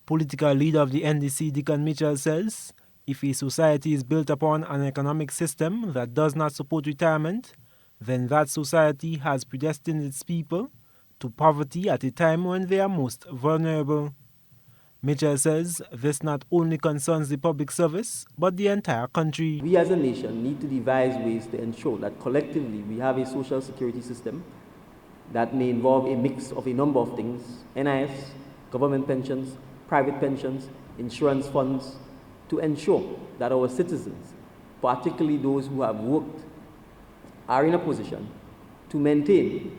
Political leader of the NDC, Dickon Joseph, says if a society is built upon an economic system that does not support retirement, then that society has predestined its people to poverty at a time when they are most vulnerable. Mitchell says this not only concerns the public service, but the entire country. We as a nation need to devise ways to ensure that collectively we have a social security system that may involve a mix of a number of things: NIS, government pensions, private pensions, insurance funds, to ensure that our citizens, particularly those who have worked, are in a position to maintain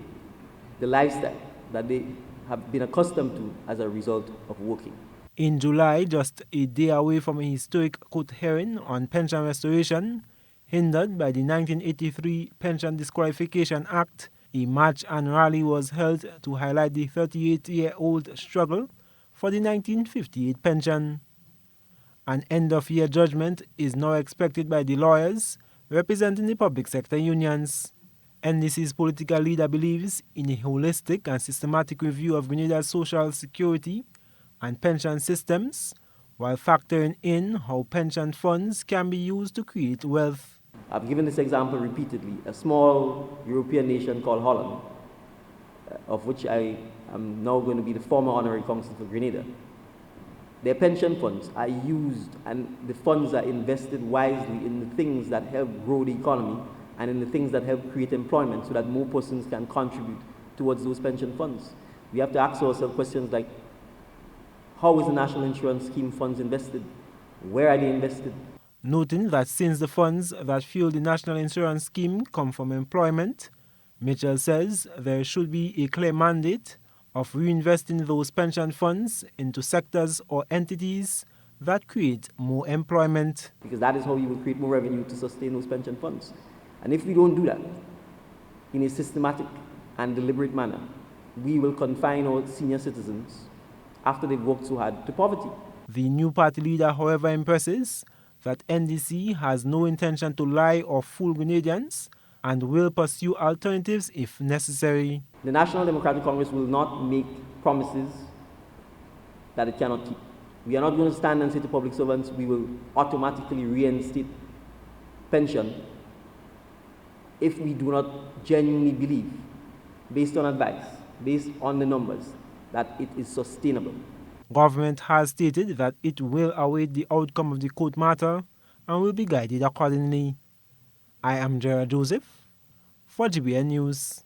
the lifestyle that they have been accustomed to as a result of working. In July, just a day away from a historic court hearing on pension restoration, hindered by the 1983 Pension Disqualification Act, a march and rally was held to highlight the 38-year-old struggle for the 1958 pension. An end-of-year judgment is now expected by the lawyers representing the public sector unions. NDC's political leader believes in a holistic and systematic review of Grenada's social security and pension systems, while factoring in how pension funds can be used to create wealth. I've given this example repeatedly. A small European nation called Holland, of which I am now going to be the former honorary consul for Grenada. Their pension funds are used, and the funds are invested wisely in the things that help grow the economy and in the things that help create employment so that more persons can contribute towards those pension funds. We have to ask ourselves questions like, how is the National Insurance Scheme funds invested? Where are they invested? Noting that since the funds that fuel the National Insurance Scheme come from employment, Mitchell says there should be a clear mandate of reinvesting those pension funds into sectors or entities that create more employment. Because that is how you will create more revenue to sustain those pension funds. And if we don't do that in a systematic and deliberate manner, we will confine our senior citizens, after they've worked so hard, to poverty. The new party leader, however, impresses that NDC has no intention to lie or fool Grenadians and will pursue alternatives if necessary. The National Democratic Congress will not make promises that it cannot keep. We are not going to stand and say to public servants, we will automatically reinstate pension if we do not genuinely believe, based on advice, based on the numbers, that it is sustainable. Government has stated that it will await the outcome of the court matter and will be guided accordingly. I am Gerard Joseph for GBN News.